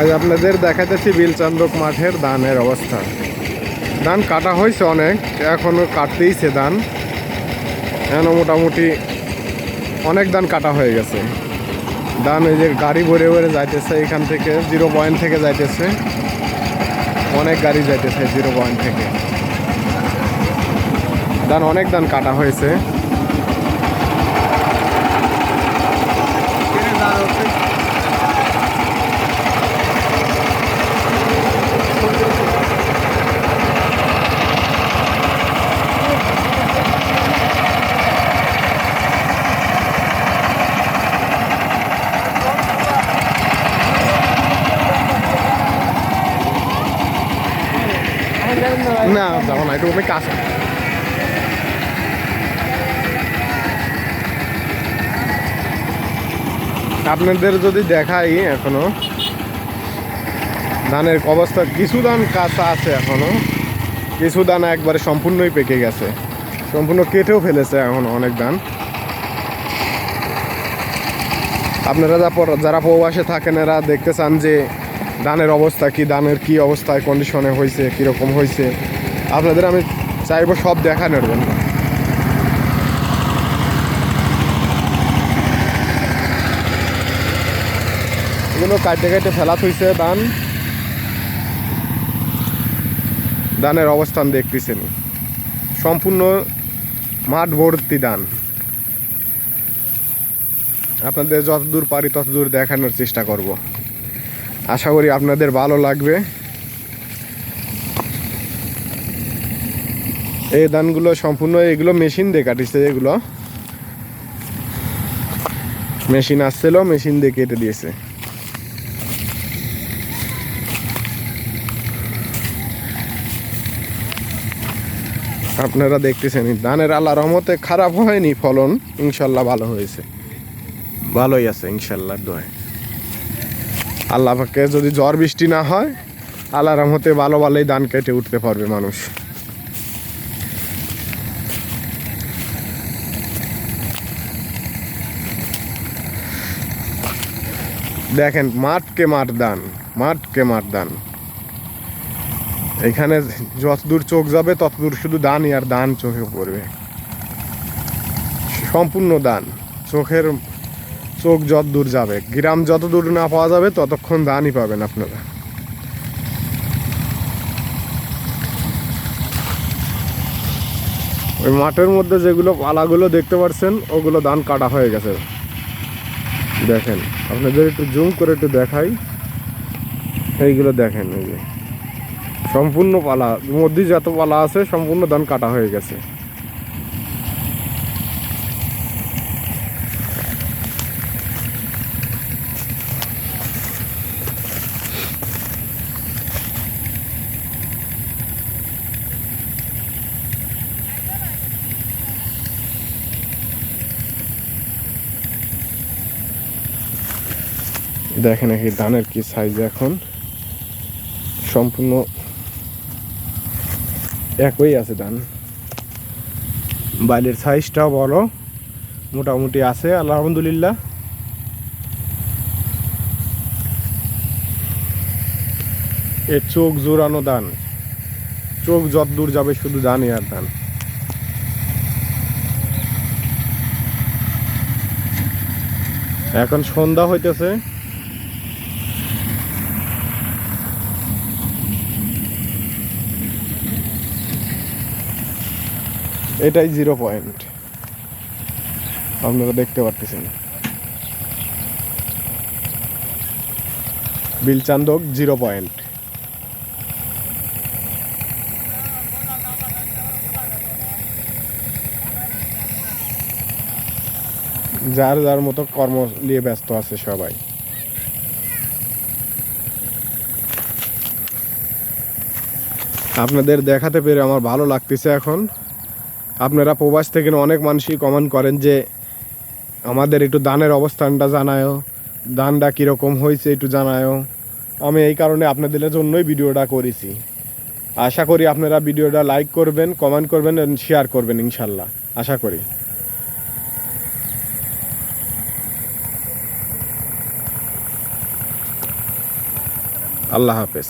আজ আপনাদের দেখাতেছি বিলচান্দক মাঠের ধানের অবস্থা। ধান কাটা হয়েছে অনেক, এখনো কাটতেইছে ধান। এখন মোটামুটি অনেক ধান কাটা হয়ে গেছে। ধান এই যে গাড়ি ভরে ভরে যাইতেছে, এখান থেকে 0 পয়েন্ট থেকে যাইতেছে, অনেক গাড়ি যাইতেছে 0 পয়েন্ট থেকে। ধান অনেক ধান কাটা হয়েছে। না যাবো না, একটু আমি কাজ আপনাদের যদি দেখাই, এখনো ধানের অবস্থা কিছু ধান কাঁচা আছে, এখনো কিছু ধান একবারে সম্পূর্ণই পেকে গেছে, সম্পূর্ণ কেটেও ফেলেছে এখন অনেক ধান। আপনারা যারা প্রবাসে থাকেন এরা দেখতে চান যে ধানের অবস্থা কি, ধানের কি অবস্থায় কন্ডিশনে হয়েছে, কীরকম হয়েছে, আপনাদের আমি চাইবো সব দেখানোর জন্য। এগুলো কাটতে কাটতে ফেলা থইছে ধান। ধানের অবস্থান দেখতেছেন, সম্পূর্ণ মাঠ ভর্তি ধান। আপনাদের যতদূর পারি ততদূর দেখানোর চেষ্টা করব, আশা করি আপনাদের ভালো লাগবে। এই ধানগুলো সম্পূর্ণ এগুলো মেশিন দিয়ে কাটিছে, এগুলো মেশিন আসছিল, মেশিন দিয়ে কেটে দিয়েছে। আপনারা দেখতেছেন ধানের আল্লাহর রহমতে খারাপ হয়নি, ফলন ইনশাল্লাহ ভালো হয়েছে, ভালোই আছে ইনশাল্লাহ দোয়া। আল্লাহ পাকে যদি ঝড় বৃষ্টি না হয়, আল্লাহর রহমতে ভালো ভালোই ধান কেটে উঠতে পারবে মানুষ। দেখেন মাঠকে মাঠ ধান, মাঠকে মাঠ ধান। এখানে যতদূর চোখ যাবে ততদূর শুধু ধানই আর ধান চোখে পড়বে, সম্পূর্ণ ধান। চোখ যত দূর যাবে, গ্রাম যত দূর না পাওয়া যাবে ততক্ষণ ধানই পাবেন আপনারা। ওই মাঠের মধ্যে যেগুলো পালাগুলো দেখতে পাচ্ছেন ওগুলো ধান কাটা হয়ে গেছে। দেখেন আপনাদের একটু জুম করে একটু দেখাই, এইগুলো দেখেন, এই যে সম্পূর্ণ পালা মধ্যে যত পালা আছে সম্পূর্ণ ধান কাটা হয়ে গেছে। দেখেন এই ধানের কি সাইজ, এখন সম্পূর্ণ একই আছে ধান। বাইলের সাইজটাও বড় মোটামুটি আছে আলহামদুলিল্লাহ। এর চোখ জোরানো ধান, চোখ যত দূর যাবে শুধু ধানই আর ধান। এখন সন্ধ্যা হইতেছে, এটাই 0 পয়েন্ট আপনারা দেখতে পারতেছেন। বিলচান্দক 0 পয়েন্ট। যার যার মতো কর্ম নিয়ে ব্যস্ত আছে সবাই। আপনাদের দেখাতে পেরে আমার ভালো লাগতেছে। এখন আপনারা প্রবাস থেকে অনেক মানুষই কমেন্ট করেন যে আমাদের একটু ধানের অবস্থানটা জানায়ও, ধানটা কীরকম হয়েছে একটু জানায়ও। আমি এই কারণে আপনাদের জন্যই ভিডিওটা করেছি। আশা করি আপনারা ভিডিওটা লাইক করবেন, কমেন্ট করবেন, শেয়ার করবেন ইনশাল্লাহ, আশা করি। আল্লাহ হাফেজ।